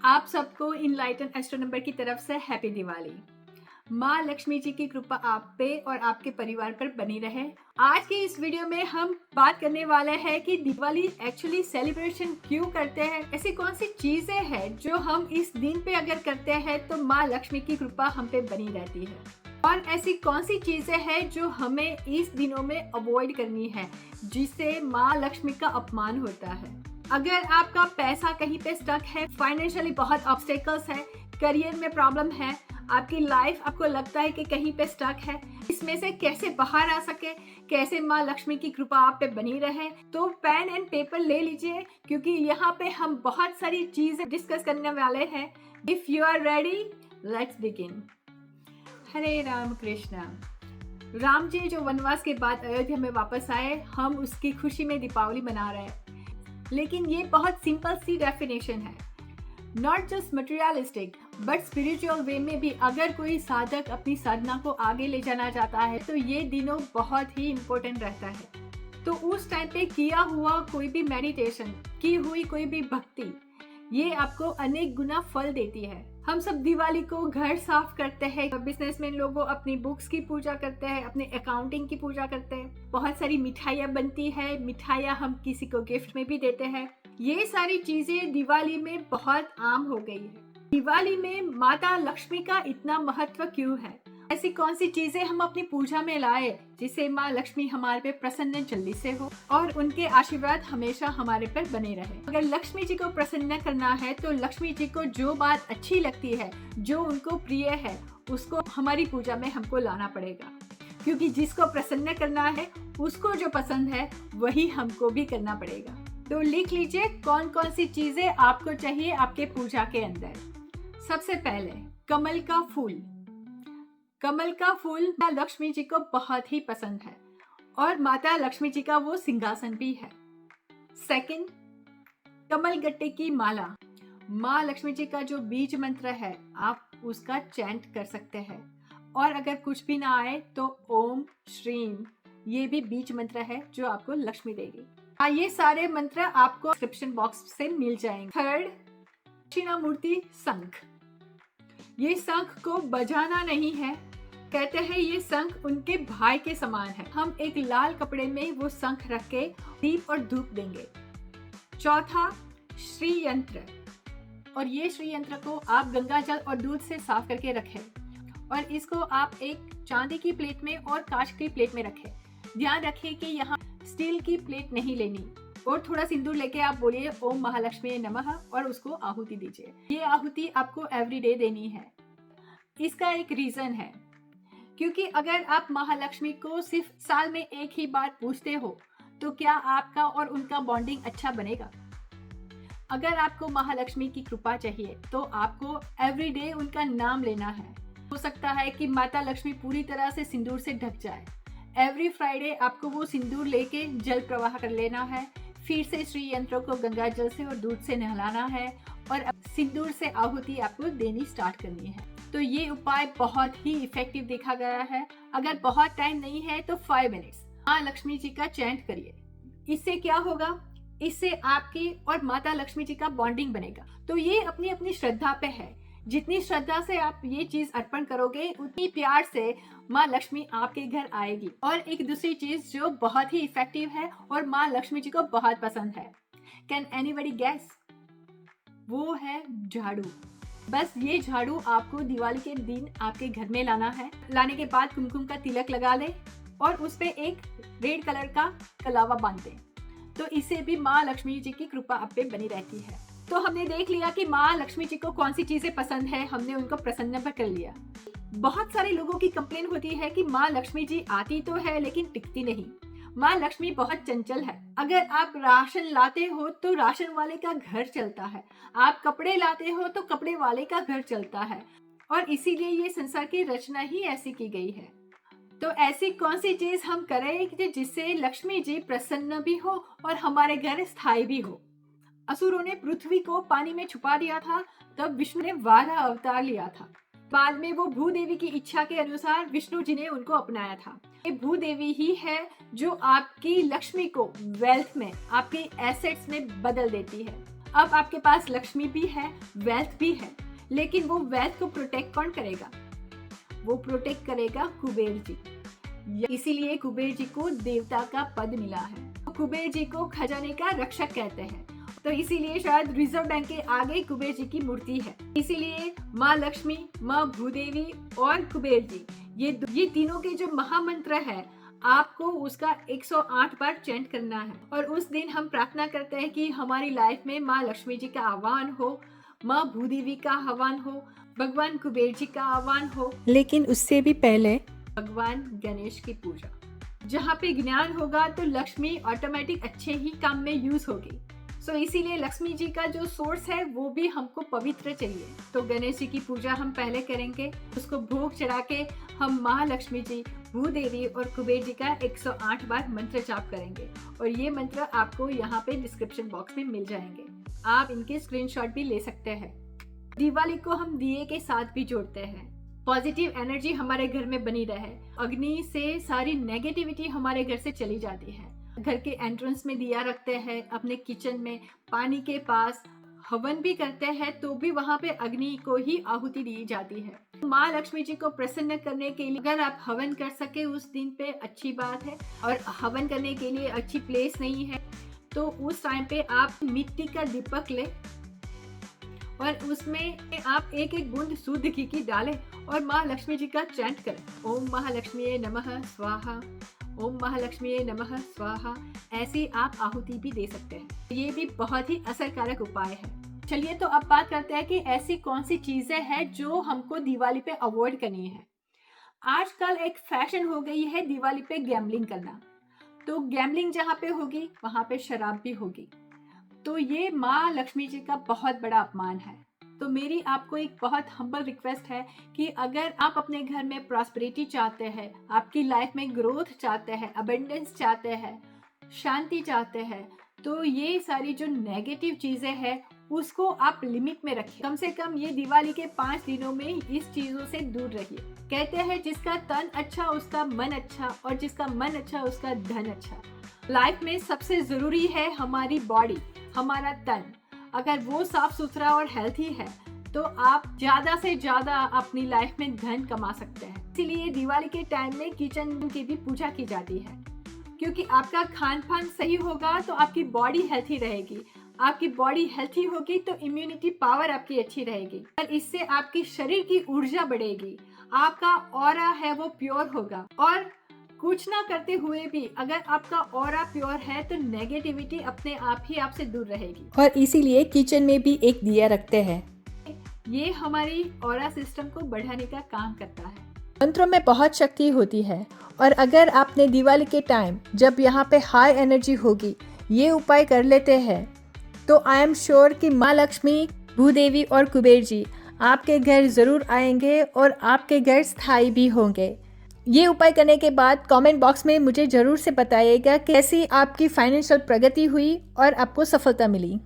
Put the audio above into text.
आप सबको enlighten astro number की तरफ से हैप्पी दिवाली। माँ लक्ष्मी जी की कृपा आप पे और आपके परिवार पर बनी रहे। आज की इस वीडियो में हम बात करने वाले हैं कि दिवाली एक्चुअली सेलिब्रेशन क्यों करते हैं, ऐसी कौन सी चीजें हैं जो हम इस दिन पे अगर करते हैं तो माँ लक्ष्मी की कृपा हम पे बनी रहती है, और ऐसी कौन सी चीजें हैं जो हमें इस दिनों में अवॉइड करनी है जिससे माँ लक्ष्मी का अपमान होता है। अगर आपका पैसा कहीं पे स्टक है, फाइनेंशियली बहुत ऑब्स्टेकल्स है, करियर में प्रॉब्लम है, आपकी लाइफ आपको लगता है कि कहीं पे स्टक है, इसमें से कैसे बाहर आ सके, कैसे माँ लक्ष्मी की कृपा आप पे बनी रहे, तो पेन एंड पेपर ले लीजिए क्योंकि यहाँ पे हम बहुत सारी चीजें डिस्कस करने वाले हैं। If you are ready, let's begin. Hare Ram Krishna. Ram ji जो वनवास के बाद अयोध्या में वापस आए, हम उसकी खुशी में दीपावली मना रहे हैं। लेकिन ये बहुत सिंपल सी डेफिनेशन है, not just materialistic but spiritual way में भी अगर कोई साधक अपनी साधना को आगे ले जाना चाहता है तो ये दिनों बहुत ही इम्पोर्टेंट रहता है। तो उस टाइम पे किया हुआ कोई भी मेडिटेशन, की हुई कोई भी भक्ति, ये आपको अनेक गुना फल देती है। हम सब दिवाली को घर साफ करते हैं, बिजनेसमैन लोगों अपनी बुक्स की पूजा करते हैं, अपने अकाउंटिंग की पूजा करते हैं, बहुत सारी मिठाइयाँ बनती है, मिठाइयाँ हम किसी को गिफ्ट में भी देते हैं। ये सारी चीजें दिवाली में बहुत आम हो गई है। दिवाली में माता लक्ष्मी का इतना महत्व क्यों है? ऐसी कौन सी चीजें हम अपनी पूजा में लाए जिससे माँ लक्ष्मी हमारे पे प्रसन्न जल्दी से हो और उनके आशीर्वाद हमेशा हमारे पर बने रहे। अगर लक्ष्मी जी को प्रसन्न करना है तो लक्ष्मी जी को जो बात अच्छी लगती है, जो उनको प्रिय है, उसको हमारी पूजा में हमको लाना पड़ेगा, क्योंकि जिसको प्रसन्न करना है उसको जो पसंद है वही हमको भी करना पड़ेगा। तो लिख लीजिए कौन कौन सी चीजें आपको चाहिए आपके पूजा के अंदर। सबसे पहले कमल का फूल। कमल का फूल माता लक्ष्मी जी को बहुत ही पसंद है और माता लक्ष्मी जी का वो सिंहासन भी है। सेकंड, कमल गट्टे की माला। माँ लक्ष्मी जी का जो बीज मंत्र है आप उसका चैंट कर सकते हैं, और अगर कुछ भी ना आए तो ओम श्रीम, ये भी बीज मंत्र है जो आपको लक्ष्मी देगी। ये सारे मंत्र आपको डिस्क्रिप्शन बॉक्स से मिल जाएंगे। थर्ड, दक्षिणामूर्ति शंख। ये शंख को बजाना नहीं है, कहते हैं ये शंख उनके भाई के समान है। हम एक लाल कपड़े में वो शंख रख के दीप और धूप देंगे। चौथा, श्री यंत्र, और ये श्री यंत्र को आप गंगा जल और दूध से साफ करके रखें और इसको आप एक चांदी की प्लेट में और कांच की प्लेट में रखें। ध्यान रखें कि यहाँ स्टील की प्लेट नहीं लेनी, और थोड़ा सिंदूर लेके आप बोलिए ओम महालक्ष्मी नमः और उसको आहुति दीजिए। ये आहुति आपको एवरीडे देनी है। इसका एक रीजन है, क्योंकि अगर आप महालक्ष्मी को सिर्फ साल में एक ही बार पूजते हो तो क्या आपका और उनका बॉन्डिंग अच्छा बनेगा? अगर आपको महालक्ष्मी की कृपा चाहिए तो आपको एवरीडे उनका नाम लेना है। हो सकता है कि माता लक्ष्मी पूरी तरह से सिंदूर से ढक जाए। एवरी फ्राइडे आपको वो सिंदूर लेके जल प्रवाह कर लेना है, फिर से श्री यंत्रों को गंगा जल से और दूध से नहलाना है और सिंदूर से आहुति आपको देनी स्टार्ट करनी है। तो ये उपाय बहुत ही इफेक्टिव देखा गया है। अगर बहुत टाइम नहीं है तो 5 मिनट्स माँ लक्ष्मी जी का चैंट करिए। इससे क्या होगा? इससे आपकी और माता लक्ष्मी जी का बॉन्डिंग बनेगा। तो ये अपनी अपनी श्रद्धा पे है, जितनी श्रद्धा से आप ये चीज अर्पण करोगे उतनी प्यार से माँ लक्ष्मी आपके घर आएगी। और एक दूसरी चीज जो बहुत ही इफेक्टिव है और माँ लक्ष्मी जी को बहुत पसंद है, कैन एनीबडी गेस? वो है झाड़ू। बस ये झाड़ू आपको दिवाली के दिन आपके घर में लाना है। लाने के बाद कुमकुम का तिलक लगा ले और उस पे एक रेड कलर का कलावा बांध दे, तो इससे भी माँ लक्ष्मी जी की कृपा आप पे बनी रहती है। तो हमने देख लिया कि माँ लक्ष्मी जी को कौन सी चीजें पसंद है, हमने उनको प्रसन्न कर लिया। बहुत सारे लोगों की कंप्लेन होती है कि माँ लक्ष्मी जी आती तो है लेकिन टिकती नहीं। माँ लक्ष्मी बहुत चंचल है। अगर आप राशन लाते हो तो राशन वाले का घर चलता है, आप कपड़े लाते हो तो कपड़े वाले का घर चलता है, और इसीलिए ये संसार की रचना ही ऐसी की गई है। तो ऐसी कौन सी चीज हम करें जिससे लक्ष्मी जी प्रसन्न भी हो और हमारे घर स्थायी भी हो? असुरों ने पृथ्वी को पानी में छुपा दिया था, तब विष्णु ने वारा अवतार लिया था। बाद में वो भूदेवी की इच्छा के अनुसार विष्णु जी ने उनको अपनाया था। ये भूदेवी ही है जो आपकी लक्ष्मी को वेल्थ में, आपके एसेट्स में बदल देती है। अब आपके पास लक्ष्मी भी है, वेल्थ भी है, लेकिन वो वेल्थ को प्रोटेक्ट कौन करेगा? वो प्रोटेक्ट करेगा कुबेर जी। इसीलिए कुबेर जी को देवता का पद मिला है। कुबेर जी को खजाने का रक्षक कहते हैं, तो इसीलिए शायद रिजर्व बैंक के आगे कुबेर जी की मूर्ति है। इसीलिए माँ लक्ष्मी, माँ भूदेवी और कुबेर जी, ये तीनों के जो महामंत्र है, आपको उसका 108 बार चैंट करना है। और उस दिन हम प्रार्थना करते हैं कि हमारी लाइफ में माँ लक्ष्मी जी का आह्वान हो, माँ भूदेवी का आह्वान हो, भगवान कुबेर जी का आह्वान हो, लेकिन उससे भी पहले भगवान गणेश की पूजा। जहाँ पे ज्ञान होगा तो लक्ष्मी ऑटोमेटिक अच्छे ही काम में यूज होगी। सो इसीलिए लक्ष्मी जी का जो सोर्स है वो भी हमको पवित्र चाहिए। तो गणेश जी की पूजा हम पहले करेंगे, उसको भोग चढ़ा के हम महालक्ष्मी जी, भूदेवी और कुबेर जी का 108 बार मंत्र जाप करेंगे। और ये मंत्र आपको यहाँ पे डिस्क्रिप्शन बॉक्स में मिल जाएंगे, आप इनके स्क्रीनशॉट भी ले सकते हैं। दिवाली को हम दिए के साथ भी जोड़ते हैं, पॉजिटिव एनर्जी हमारे घर में बनी रहे। अग्नि से सारी नेगेटिविटी हमारे घर से चली जाती है। घर के एंट्रेंस में दिया रखते हैं, अपने किचन में पानी के पास हवन भी करते हैं, तो भी वहाँ पे अग्नि को ही आहुति दी जाती है। माँ लक्ष्मी जी को प्रसन्न करने के लिए अगर आप हवन कर सके उस दिन पे अच्छी बात है। और हवन करने के लिए अच्छी प्लेस नहीं है तो उस टाइम पे आप मिट्टी का दीपक ले और उसमें आप एक एक बूंद शुद्ध घी की डालें और माँ लक्ष्मी जी का चैंट करें, ओम महालक्ष्मी नमः स्वाहा, ओम महालक्ष्मी नमः स्वाहा। ऐसी आप आहुति भी दे सकते हैं। ये भी बहुत ही असरकारक उपाय है। चलिए तो अब बात करते हैं कि ऐसी कौन सी चीजें हैं जो हमको दिवाली पे अवॉइड करनी है। आजकल एक फैशन हो गई है दिवाली पे गैम्बलिंग करना, तो गैम्बलिंग जहाँ पे होगी वहां पे शराब भी होगी, तो ये माँ लक्ष्मी जी का बहुत बड़ा अपमान है। तो मेरी आपको एक बहुत हम्बल रिक्वेस्ट है कि अगर आप अपने घर में प्रॉस्पेरिटी चाहते हैं, आपकी लाइफ में ग्रोथ चाहते हैं, अबंडेंस चाहते हैं, शांति चाहते हैं, तो ये सारी जो नेगेटिव चीजें हैं उसको आप लिमिट में रखिए। कम से कम ये दिवाली के 5 दिनों में इस चीजों से दूर रहिए। कहते हैं जिसका तन अच्छा उसका मन अच्छा, और जिसका मन अच्छा उसका धन अच्छा। लाइफ में सबसे जरूरी है हमारी बॉडी, हमारा तन। अगर वो साफ सुथरा और हेल्थी है तो आप ज्यादा से ज्यादा अपनी लाइफ में धन कमा सकते हैं। इसीलिए दिवाली के टाइम में किचन की भी पूजा की जाती है, क्योंकि आपका खान पान सही होगा तो आपकी बॉडी हेल्थी रहेगी। आपकी बॉडी हेल्थी होगी तो इम्यूनिटी पावर आपकी अच्छी रहेगी और इससे आपकी शरीर की ऊर्जा बढ़ेगी। आपका ऑरा है वो प्योर होगा, और कुछ ना करते हुए भी अगर आपका ऑरा प्योर है तो नेगेटिविटी अपने आप ही आपसे दूर रहेगी। और इसीलिए किचन में भी एक दिया रखते हैं, ये हमारी ऑरा सिस्टम को बढ़ाने का काम करता है। मंत्रों में बहुत शक्ति होती है, और अगर आपने दिवाली के टाइम जब यहाँ पे हाई एनर्जी होगी ये उपाय कर लेते हैं तो आई एम श्योर कि माँ लक्ष्मी, भूदेवी और कुबेर जी आपके घर जरूर आएंगे और आपके घर स्थायी भी होंगे। ये उपाय करने के बाद कमेंट बॉक्स में मुझे ज़रूर से बताइएगा कैसी आपकी फाइनेंशियल प्रगति हुई और आपको सफलता मिली।